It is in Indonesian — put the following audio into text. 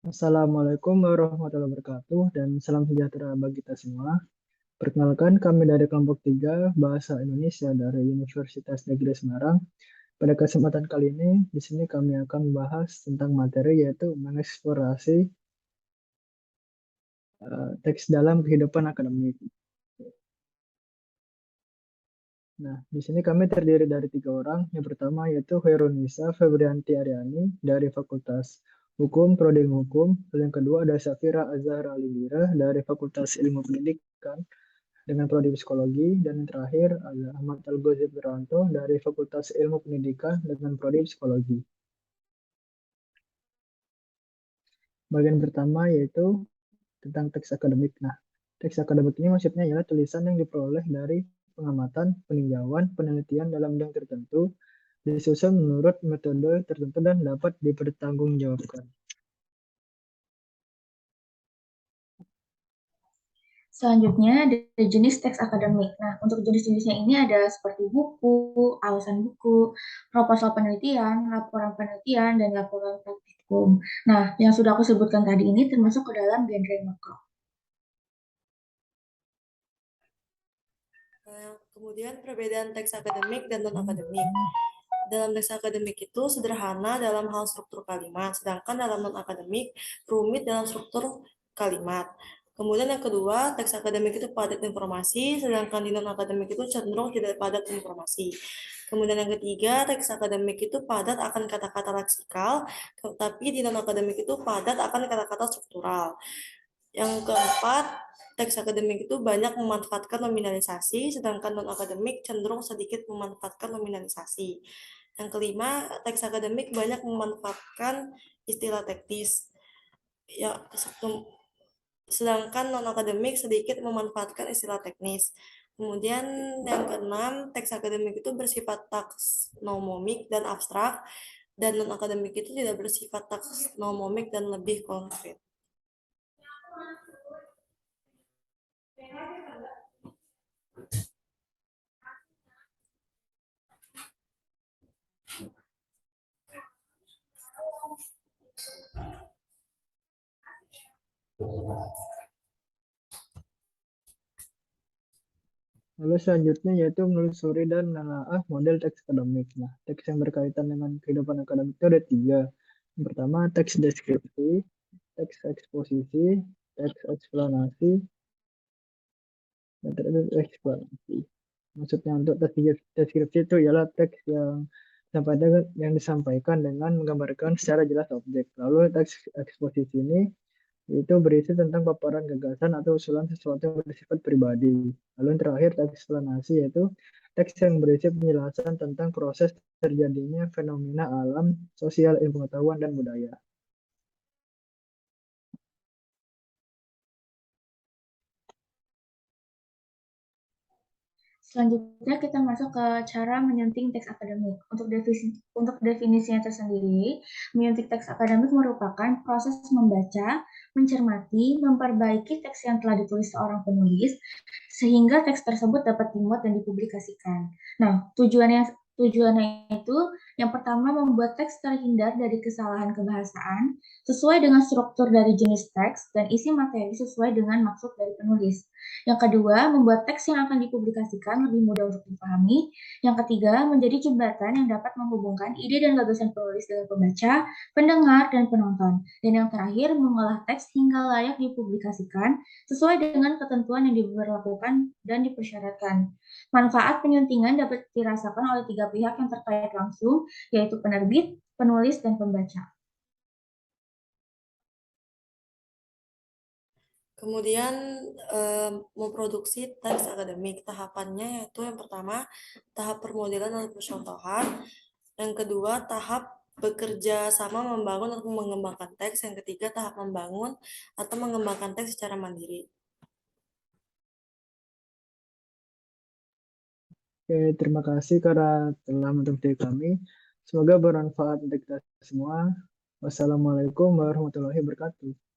Assalamualaikum warahmatullahi wabarakatuh dan salam sejahtera bagi kita semua. Perkenalkan kami dari kelompok 3 Bahasa Indonesia dari Universitas Negeri Semarang. Pada kesempatan kali ini, di sini kami akan membahas tentang materi yaitu mengeksplorasi teks dalam kehidupan akademik. Nah, di sini kami terdiri dari 3 orang. Yang pertama yaitu Khairunisa Febrianti Aryani dari Fakultas Hukum, Prodi Ilmu Hukum. Lalu yang kedua ada Safira Azhara Alindira dari Fakultas Ilmu Pendidikan dengan prodi psikologi, dan yang terakhir ada Ahmad Al-Ghazali Wiranto dari Fakultas Ilmu Pendidikan dengan prodi psikologi. Bagian pertama yaitu tentang teks akademik. Nah, teks akademik ini maksudnya adalah tulisan yang diperoleh dari pengamatan, peninjauan, penelitian dalam bidang tertentu, disusun menurut metode tertentu dan dapat dipertanggungjawabkan. Selanjutnya ada jenis teks akademik. Nah, untuk jenis-jenisnya ini ada seperti buku, alasan buku, proposal penelitian, laporan penelitian, dan laporan praktikum. Nah, yang sudah aku sebutkan tadi ini termasuk ke dalam genre novel. Kemudian perbedaan teks akademik dan non-akademik. Dalam teks akademik itu sederhana dalam hal struktur kalimat, sedangkan dalam non-akademik rumit dalam struktur kalimat. Kemudian yang kedua, teks akademik itu padat informasi, sedangkan di non-akademik itu cenderung tidak padat informasi. Kemudian yang ketiga, teks akademik itu padat akan kata-kata leksikal, tapi di non-akademik itu padat akan kata-kata struktural. Yang keempat, teks akademik itu banyak memanfaatkan nominalisasi, sedangkan non-akademik cenderung sedikit memanfaatkan nominalisasi. Yang kelima, teks akademik banyak memanfaatkan istilah teknis, ya, sedangkan non-akademik sedikit memanfaatkan istilah teknis. Kemudian yang keenam, teks akademik itu bersifat taksonomik dan abstrak, dan non-akademik itu tidak bersifat taksonomik dan lebih konkret. Lalu selanjutnya yaitu menelusuri dan menelaah model teks akademik. Nah, teks yang berkaitan dengan kehidupan akademik itu ada 3. Yang pertama, teks deskripsi, teks eksposisi, teks eksplanasi, dan teks eksplanasi. Maksudnya untuk teks deskripsi itu ialah teks yang disampaikan dengan menggambarkan secara jelas objek. Lalu teks eksposisi ini itu berisi tentang paparan gagasan atau usulan sesuatu yang bersifat pribadi. Lalu yang terakhir teks eksplanasi yaitu teks yang berisi penjelasan tentang proses terjadinya fenomena alam, sosial, ilmu pengetahuan, dan budaya. Selanjutnya kita masuk ke cara menyunting teks akademik. Untuk definisinya tersendiri, menyunting teks akademik merupakan proses membaca, mencermati, memperbaiki teks yang telah ditulis seorang penulis sehingga teks tersebut dapat dimuat dan dipublikasikan. Nah, tujuannya itu yang pertama membuat teks terhindar dari kesalahan kebahasaan sesuai dengan struktur dari jenis teks dan isi materi sesuai dengan maksud dari penulis. Yang kedua, membuat teks yang akan dipublikasikan lebih mudah untuk dipahami. Yang ketiga, menjadi jembatan yang dapat menghubungkan ide dan gagasan penulis dengan pembaca, pendengar, dan penonton. Dan yang terakhir, mengolah teks hingga layak dipublikasikan sesuai dengan ketentuan yang diberlakukan dan dipersyaratkan. Manfaat penyuntingan dapat dirasakan oleh 3 pihak yang terkait langsung, yaitu penerbit, penulis, dan pembaca. Kemudian memproduksi teks akademik. Tahapannya yaitu yang pertama, tahap permodelan atau percontohan. Yang kedua, tahap bekerja sama membangun atau mengembangkan teks. Yang ketiga, tahap membangun atau mengembangkan teks secara mandiri. Oke, terima kasih karena telah menonton kami. Semoga bermanfaat untuk kita semua. Wassalamualaikum warahmatullahi wabarakatuh.